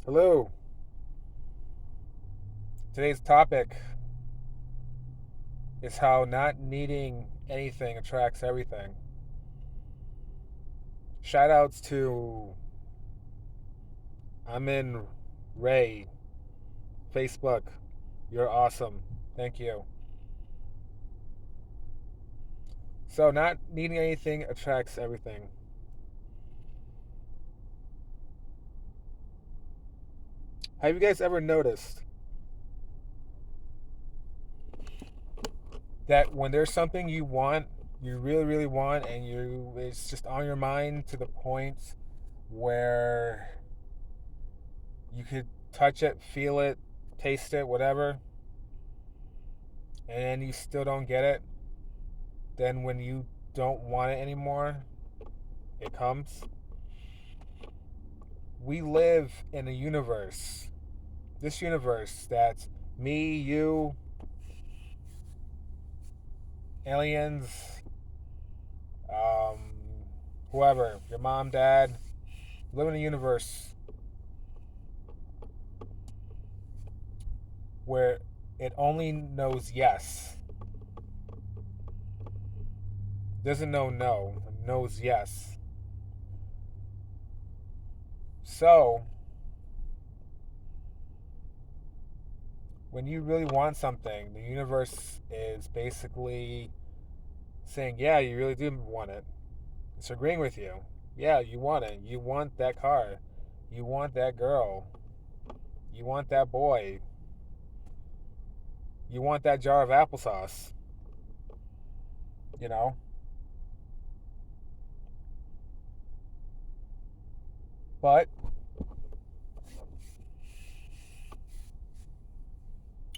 Hello. Today's topic is how not needing anything attracts everything. Shout outs to I'm in Ray, Facebook. You're awesome. Thank you. So, not needing anything attracts everything. Have you guys ever noticed that when there's something you want, you really, really want, and it's just on your mind to the point where you could touch it, feel it, taste it, whatever, and you still don't get it, then when you don't want it anymore, it comes. We live in a universe, this universe that's me, you, aliens, um, whoever, your mom, dad, live in a universe where it only knows yes, doesn't know no, knows yes. So, when you really want something, the universe is basically saying, yeah, you really do want it. It's agreeing with you. Yeah, you want it. You want that car. You want that girl. You want that boy. You want that jar of applesauce. You know? But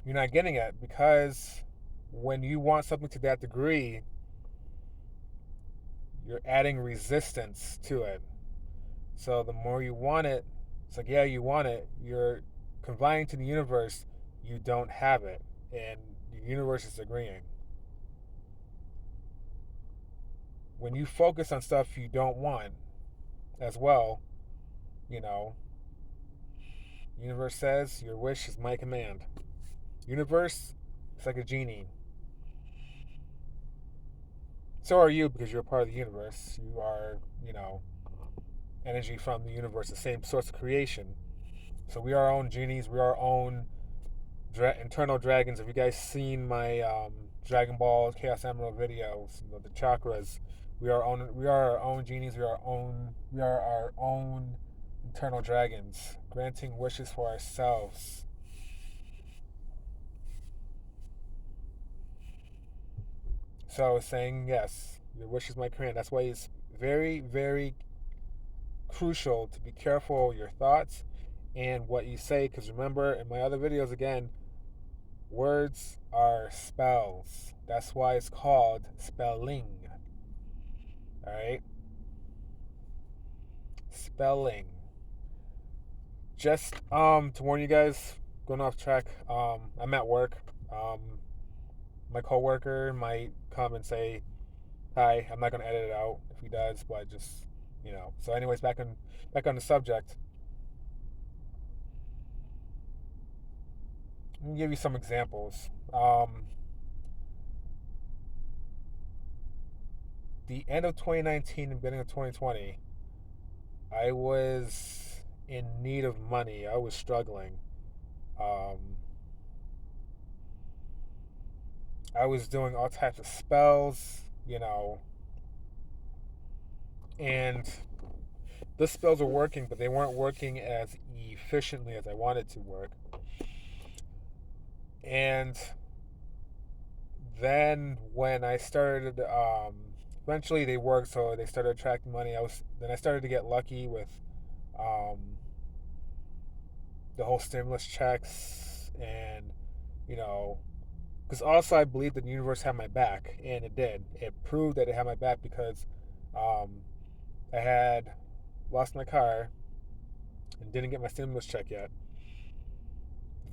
you're not getting it because when you want something to that degree, you're adding resistance to it. So the more you want it, it's like, yeah, you want it. You're confiding to the universe, you don't have it. And the universe is agreeing. When you focus on stuff you don't want as well, you know, universe says your wish is my command. Universe, it's like a genie. So are you because you're a part of the universe. You are, energy from the universe, the same source of creation. So we are our own genies. We are our own internal dragons. Have you guys seen my Dragon Ball Chaos Emerald videos? The chakras. We are our own genies. We are our own internal dragons, granting wishes for ourselves. So saying yes, your wish is my command. That's why it's very, very crucial to be careful of your thoughts and what you say. Because remember, in my other videos, again, words are spells. That's why it's called spelling. All right, spelling. Just to warn you guys, going off track. I'm at work. Um, my coworker might come and say hi. I'm not gonna edit it out if he does, but just So, anyways, back on the subject. Let me give you some examples. The end of 2019 and beginning of 2020, I was in need of money. I was struggling. Um, I was doing all types of spells, and the spells were working, but they weren't working as efficiently as I wanted to work. And then when I started, eventually they worked, so they started attracting money. I started to get lucky with um, the whole stimulus checks, and you know, because also I believed that the universe had my back, and it did. It proved that it had my back because um, I had lost my car and didn't get my stimulus check yet.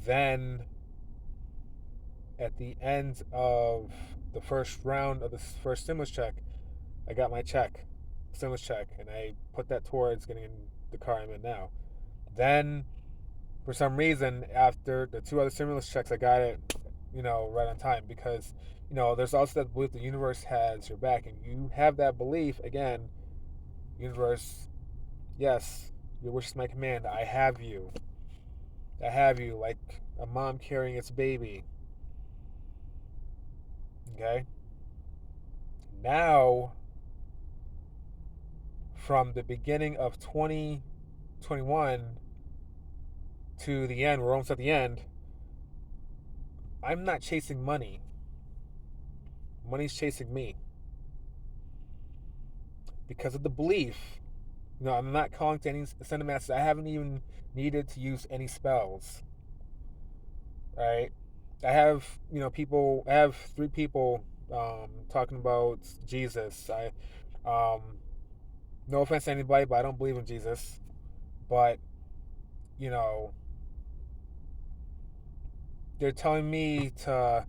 Then at the end of the first round of the first stimulus check, I got my stimulus check, and I put that towards getting in the car I'm in now. Then For some reason, after the two other stimulus checks, I got it, right on time because, there's also that belief the universe has your back, and you have that belief again. Universe, yes, your wish is my command. I have you. I have you, like a mom carrying its baby. Okay. Now, from the beginning of 2021 to the end, we're almost at the end. I'm not chasing money. Money's chasing me because of the belief. I'm not calling to any ascended masters. I haven't even needed to use any spells. Right? I have, people. I have three people talking about Jesus. No offense to anybody, but I don't believe in Jesus. But you know, they're telling me to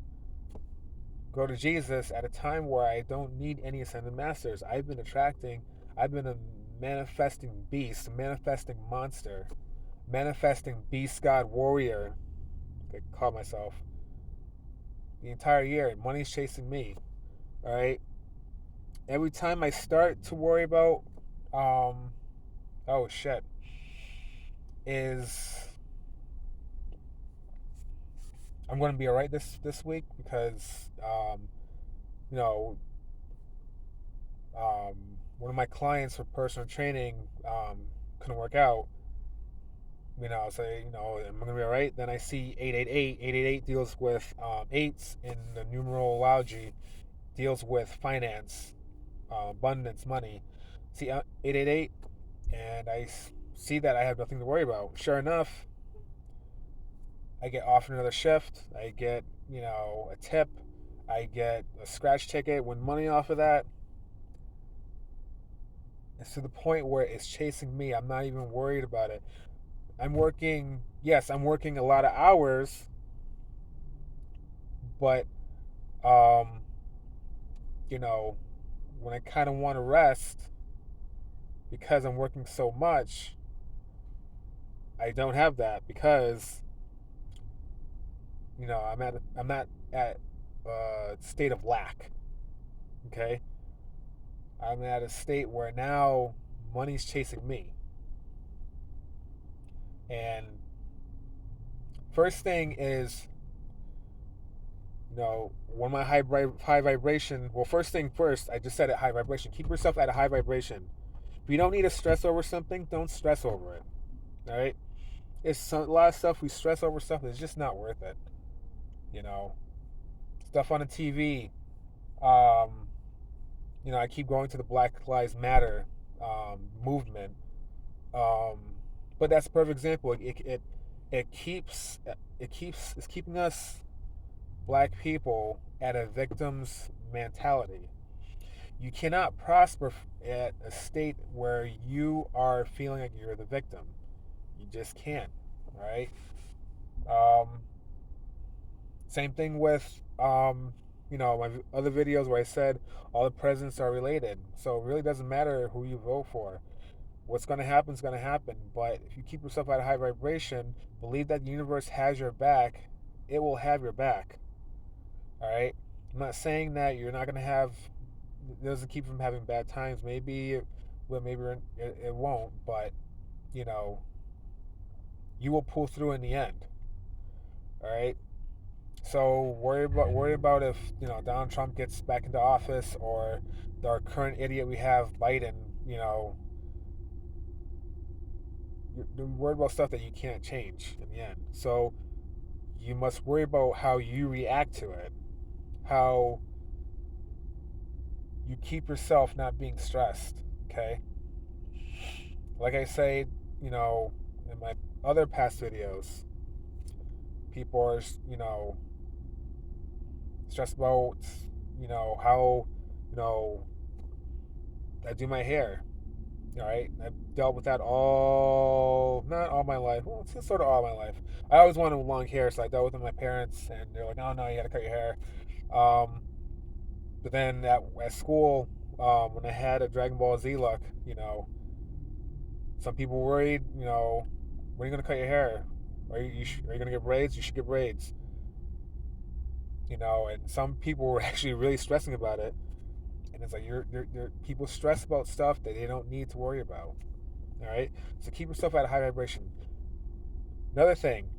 go to Jesus at a time where I don't need any ascended masters. I've been a manifesting beast, a manifesting monster, manifesting beast god warrior, I call myself, the entire year. Money's chasing me. All right. Every time I start to worry about, oh shit, is I'm going to be all right this week because, you know, um, one of my clients for personal training couldn't work out. So am I gonna be all right? Then I see 888. 888 deals with eights in the numerology, deals with finance, abundance, money. See 888, and see that I have nothing to worry about. Sure enough, I get offered another shift. I get a tip. I get a scratch ticket, win money off of that. It's to the point where it's chasing me. I'm not even worried about it. I'm working a lot of hours, but um, you know, when I kind of want to rest because I'm working so much, I don't have that because I'm not at a state of lack. Okay, I'm at a state where now money's chasing me, and first thing is when my high vibration. Well, first thing first, I just said it, high vibration. Keep yourself at a high vibration. If you don't need to stress over something, don't stress over it. All right. A lot of stuff we stress over stuff that's just not worth it. You know, stuff on the TV. Um, I keep going to the Black Lives Matter movement, um, but that's a perfect example. It's keeping us black people at a victim's mentality. You cannot prosper at a state where you are feeling like you're the victim. You just can't, right? Um, Same thing with my other videos where I said all the presidents are related. So it really doesn't matter who you vote for. What's going to happen is going to happen. But if you keep yourself at a high vibration, believe that the universe has your back, it will have your back. All right. I'm not saying that you're not going to have. It doesn't keep from having bad times. Maybe maybe it won't. But you know, you will pull through in the end. All right. So worry about if Donald Trump gets back into office or our current idiot we have Biden. You're worried about stuff that you can't change in the end. So you must worry about how you react to it, how you keep yourself not being stressed. Okay. Like I say, in my other past videos, people are stressed about how I do my hair. All right, I've dealt with that not all my life. Well, it's sort of all my life. I always wanted long hair, so I dealt with it with my parents, and they're like, "Oh no, you got to cut your hair." Um, but then at school, when I had a Dragon Ball Z look, some people worried, when are you gonna cut your hair? Are you gonna get braids? You should get braids. And some people were actually really stressing about it, and it's like you're people stress about stuff that they don't need to worry about. All right, so keep yourself at a high vibration. Another thing,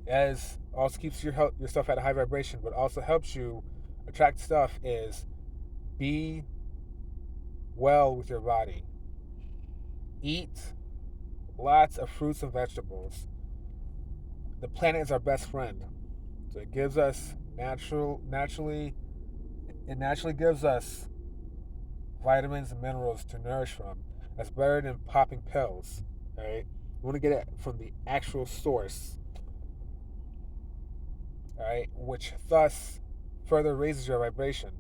as also keeps yourself at a high vibration, but also helps you attract stuff, is be well with your body. Eat lots of fruits and vegetables. The planet is our best friend, so it gives us naturally gives us vitamins and minerals to nourish from. That's better than popping pills. All right, you want to get it from the actual source. All right, which thus further raises your vibration.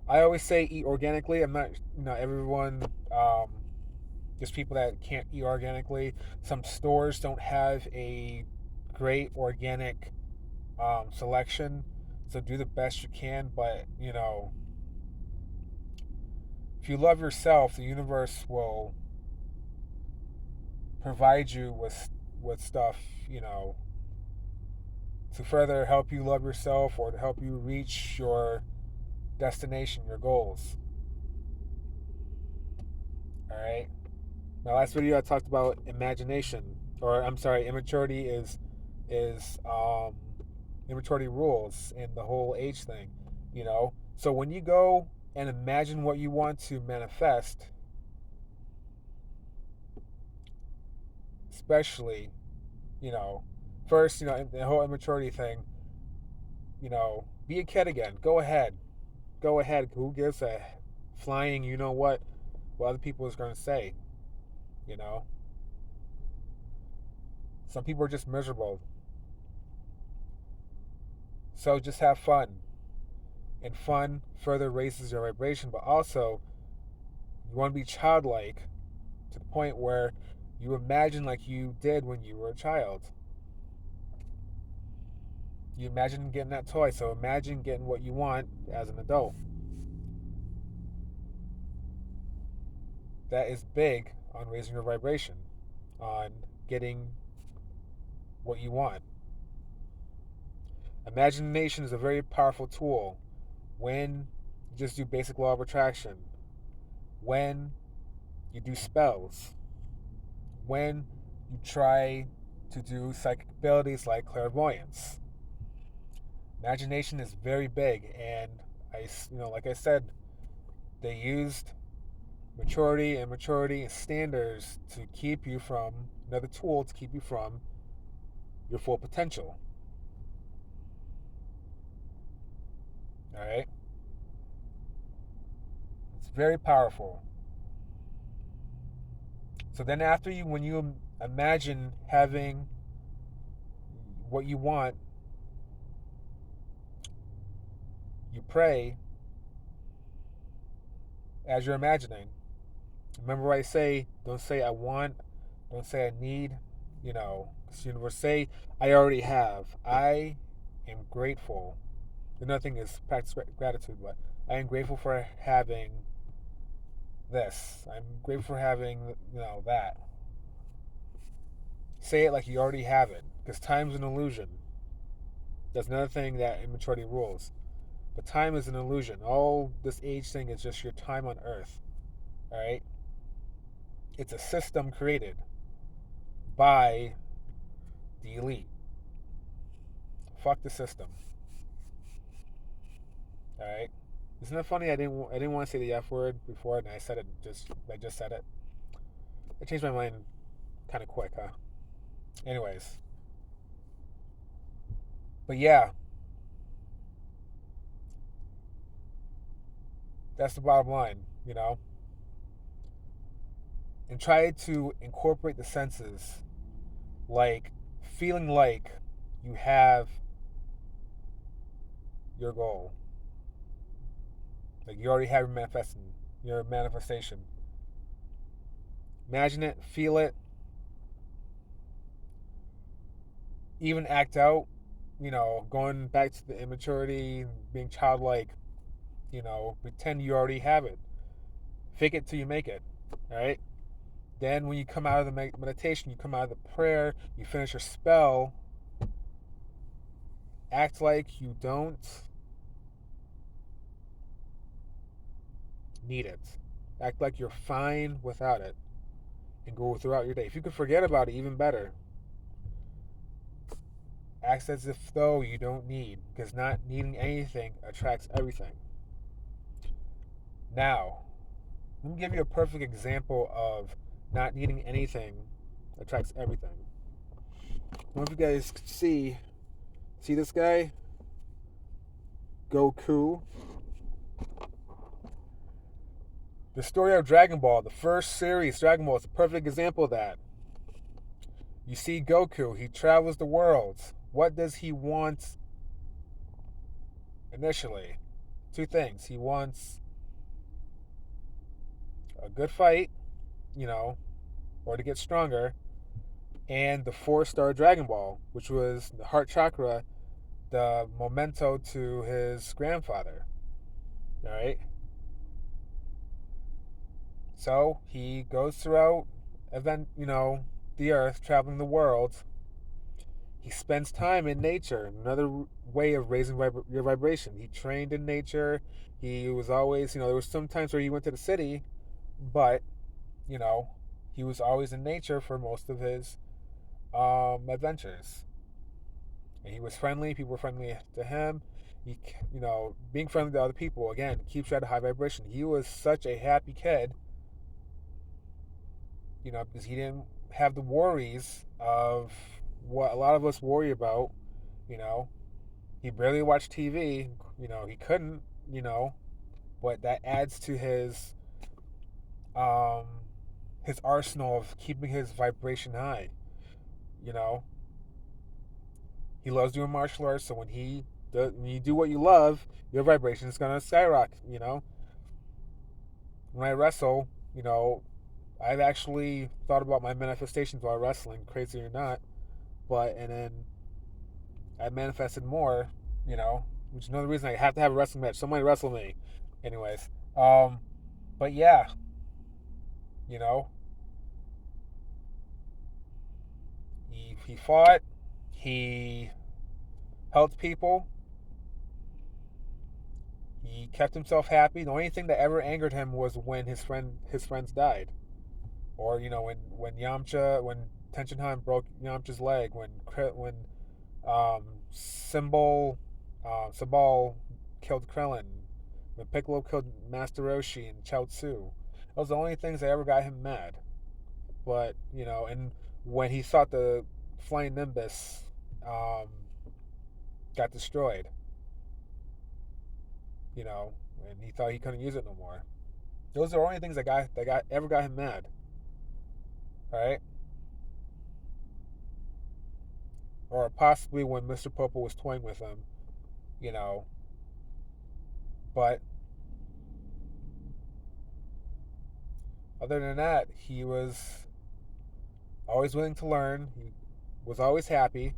I always say eat organically. I'm not everyone. There's people that can't eat organically. Some stores don't have a great organic selection, so do the best you can. But if you love yourself, the universe will provide you with stuff, you know, to further help you love yourself or to help you reach your destination, your goals. All right. My last video I talked about imagination, or I'm sorry, is immaturity rules in the whole age thing. So when you go and imagine what you want to manifest, especially, you know, first, the whole immaturity thing, be a kid again. Go ahead. Go ahead. Who gives a flying, what other people is going to say, you know? Some people are just miserable. So just have fun. And fun further raises your vibration, but also you want to be childlike to the point where you imagine like you did when you were a child. You imagine getting that toy, so imagine getting what you want as an adult. That is big on raising your vibration, on getting what you want. Imagination is a very powerful tool when you just do basic law of attraction, when you do spells, when you try to do psychic abilities like clairvoyance. Imagination is very big, and like I said, they used maturity and standards to keep you from another tool to keep you from your full potential. All right, it's very powerful. So then, when you imagine having what you want, you pray as you're imagining. Remember what I say, don't say I want, don't say I need, because the universe say I already have. I am grateful. Another thing is practice gratitude, but I am grateful for having this. I'm grateful for having, that. Say it like you already have it, because time's an illusion. That's another thing that immaturity rules. But time is an illusion. All this age thing is just your time on Earth. All right? It's a system created by the elite. Fuck the system. All right? Isn't it funny? I didn't want to say the F word before, and I just said it. I changed my mind kind of quick, huh? Anyways, but yeah, that's the bottom line, and try to incorporate the senses, like feeling like you have your goal, like you already have your manifestation. Imagine it, feel it, even act out. Going back to the immaturity, being childlike. Pretend you already have it. Fake it till you make it. All right. Then when you come out of the meditation, you come out of the prayer, you finish your spell, act like you don't need it. Act like you're fine without it and go throughout your day. If you could forget about it, even better. Act as if though you don't need, because not needing anything attracts everything. Now, let me give you a perfect example of not needing anything attracts everything. I don't know if you guys could see this guy, Goku. The story of Dragon Ball, the first series, Dragon Ball, is a perfect example of that. You see Goku, he travels the world. What does he want initially? Two things. He wants a good fight, you know, or to get stronger, and the 4-star Dragon Ball, which was the heart chakra, the memento to his grandfather. All right. So he goes throughout the earth, traveling the world. He spends time in nature. Another way of raising your vibration. He trained in nature. He was always, there was some times where he went to the city, but you know, he was always in nature for most of his adventures. And he was friendly. People were friendly to him. He, being friendly to other people again keeps you at a high vibration. He was such a happy kid, because he didn't have the worries of what a lot of us worry about. You know, he barely watched TV. He couldn't. But that adds to um, his arsenal of keeping his vibration high. You know, he loves doing martial arts, so when you do what you love, your vibration is gonna skyrocket. When I wrestle, I've actually thought about my manifestations while wrestling, crazy or not. And then I manifested more, which is another reason I have to have a wrestling match. Somebody wrestle me, anyways. But yeah, you know, he fought, he helped people, he kept himself happy. The only thing that ever angered him was when his friends died, or when Yamcha when Tenshinhan broke Yamcha's leg, when Sabal killed Krillin, when Piccolo killed Master Roshi and Chao Tzu. Those are the only things that ever got him mad. But and when he thought the flying Nimbus um, got destroyed, and he thought he couldn't use it no more. Those are the only things that ever got him mad. All right, or possibly when Mr. Popo was toying with him, you know. But other than that, he was always willing to learn. He was always happy.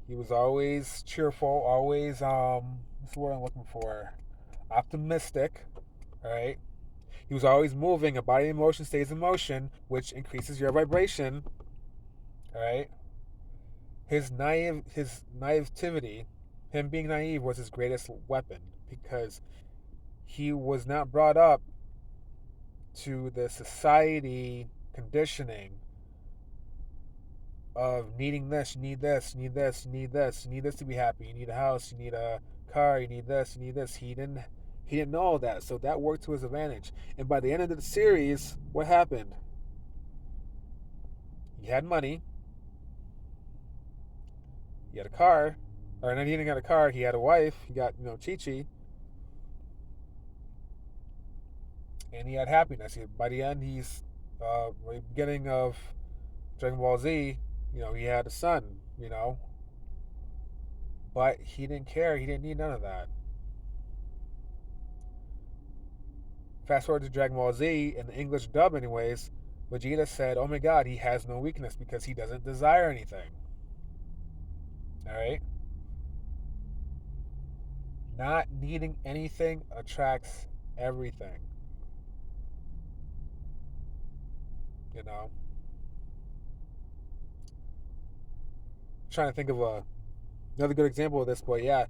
He was always cheerful. Always what's the word I'm looking for? Optimistic. All right. He was always moving. A body in motion stays in motion, which increases your vibration. All right. His naivety, him being naive, was his greatest weapon because he was not brought up to the society conditioning of needing this, you need this, you need this, you need this, you need this to be happy, you need a house, you need a car, you need this, you need this. He didn't know all that, so that worked to his advantage. And by the end of the series, what happened? He had money, he had a car, or not, he didn't get a car, he had a wife, he got, Chi Chi, and he had happiness. By the end, the beginning of Dragon Ball Z, he had a son, but he didn't care. He didn't need none of that. Fast forward to Dragon Ball Z, in the English dub, anyways, Vegeta said, "Oh my God, he has no weakness because he doesn't desire anything." All right, not needing anything attracts everything. You know, trying to think of another good example of this, but yeah,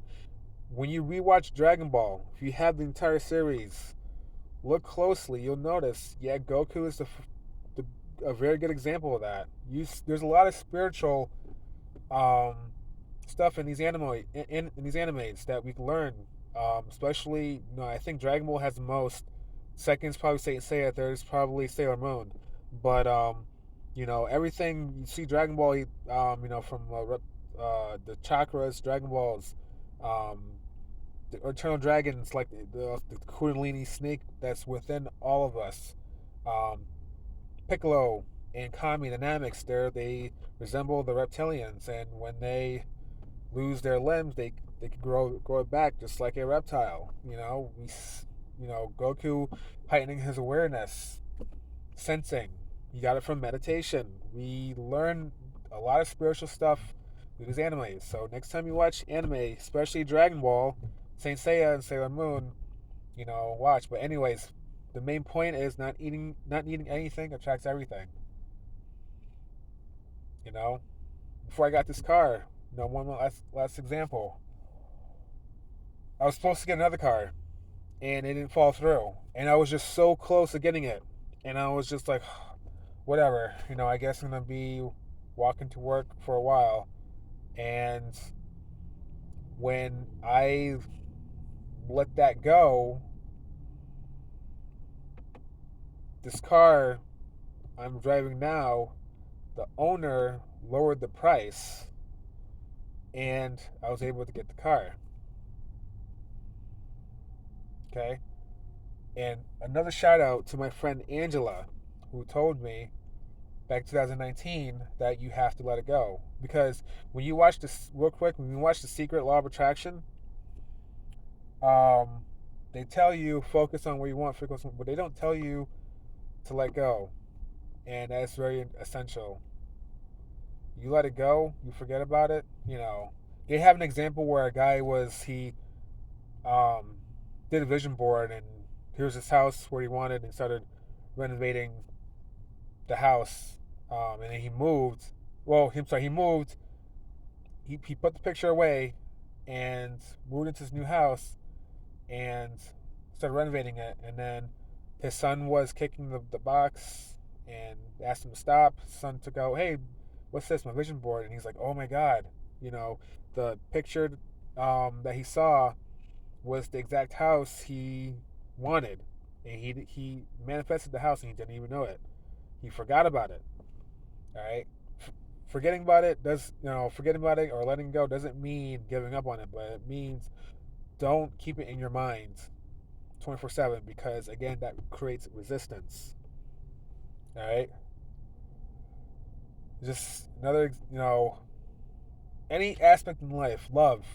when you rewatch Dragon Ball, if you have the entire series, look closely, you'll notice, yeah, Goku is the a very good example of that. There's a lot of spiritual um, stuff in these in these animes that we can learn. Especially, I think Dragon Ball has the most. Second's probably Saint Seiya. Third's probably Sailor Moon. But everything you see Dragon Ball, from the chakras, Dragon Balls, um, the Eternal Dragons, like the Kundalini snake that's within all of us. Um, Piccolo and Kami, the Nameks, they resemble the reptilians, and when they lose their limbs, they can grow it back just like a reptile. Goku heightening his awareness, sensing. He got it from meditation. We learn a lot of spiritual stuff through these animes. So next time you watch anime, especially Dragon Ball, Saint Seiya, and Sailor Moon, watch. But anyways, the main point is not needing anything attracts everything. You know, before I got this car, one last example. I was supposed to get another car, and it didn't fall through, and I was just so close to getting it, and I was just like, whatever. I guess I'm gonna be walking to work for a while, and when I let that go, this car I'm driving now, the owner lowered the price, and I was able to get the car. Okay? And another shout out to my friend Angela, who told me back in 2019 that you have to let it go. Because when you watch this, real quick, when you watch The Secret Law of Attraction, um, they tell you focus on where you want, but they don't tell you to let go. And that's very essential. You let it go, you forget about it. They have an example where a guy um, did a vision board, and here's his house where he wanted, and started renovating the house. And then he moved. Well, he moved. He put the picture away, and moved into his new house, and started renovating it. And then his son was kicking the box and asked him to stop. His son took out, hey, what's this? My vision board. And he's like, oh my God. The picture that he saw was the exact house he wanted. And he manifested the house, and he didn't even know it. He forgot about it. All right. Forgetting about it forgetting about it or letting go doesn't mean giving up on it, but it means don't keep it in your mind 24/7, because again, that creates resistance. All right. Just another, any aspect in life, love,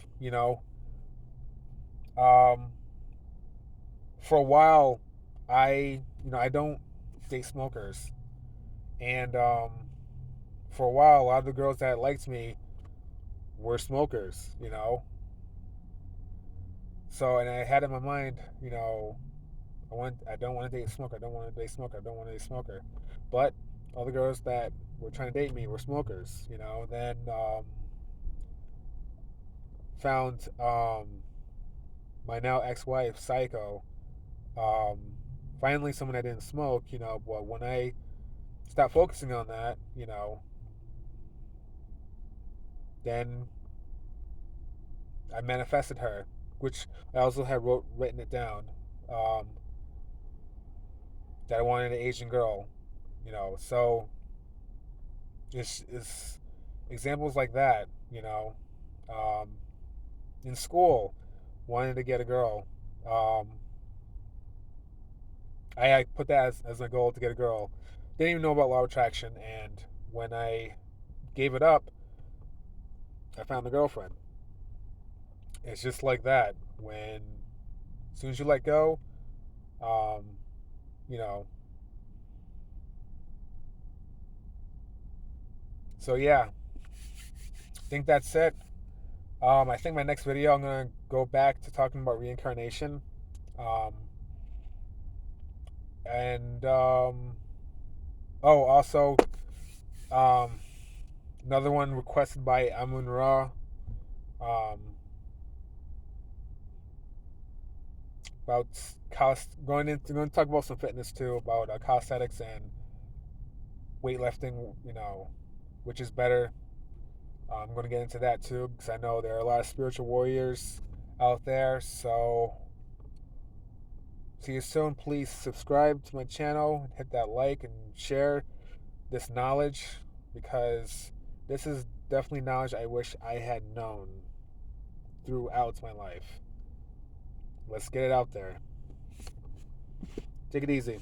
um, for a while, I don't date smokers, and for a while, a lot of the girls that liked me were smokers. So, and I had in my mind, I don't want to date a smoker. I don't want to date a smoker. I don't want to date a smoker. But all the girls that were trying to date me were smokers. Then found my now ex-wife, Psycho. Um, Finally, someone that didn't smoke. But when I stopped focusing on that, then I manifested her, which I also had written it down. Um, that I wanted an Asian girl. So it's examples like that. Um, in school, wanted to get a girl. Um, I put that as a goal to get a girl. Didn't even know about law of attraction, and when I gave it up, I found a girlfriend. It's just like that. As soon as you let go, um, you know. So yeah, I think that's it. I think my next video, I'm gonna go back to talking about reincarnation, um, and Oh, also, um, another one requested by Amun Ra. Um, about going to talk about some fitness too, about calisthenics and weightlifting. Which is better. I'm going to get into that too because I know there are a lot of spiritual warriors out there. So see you soon. Please subscribe to my channel, hit that like, and share this knowledge because this is definitely knowledge I wish I had known throughout my life. Let's get it out there. Take it easy.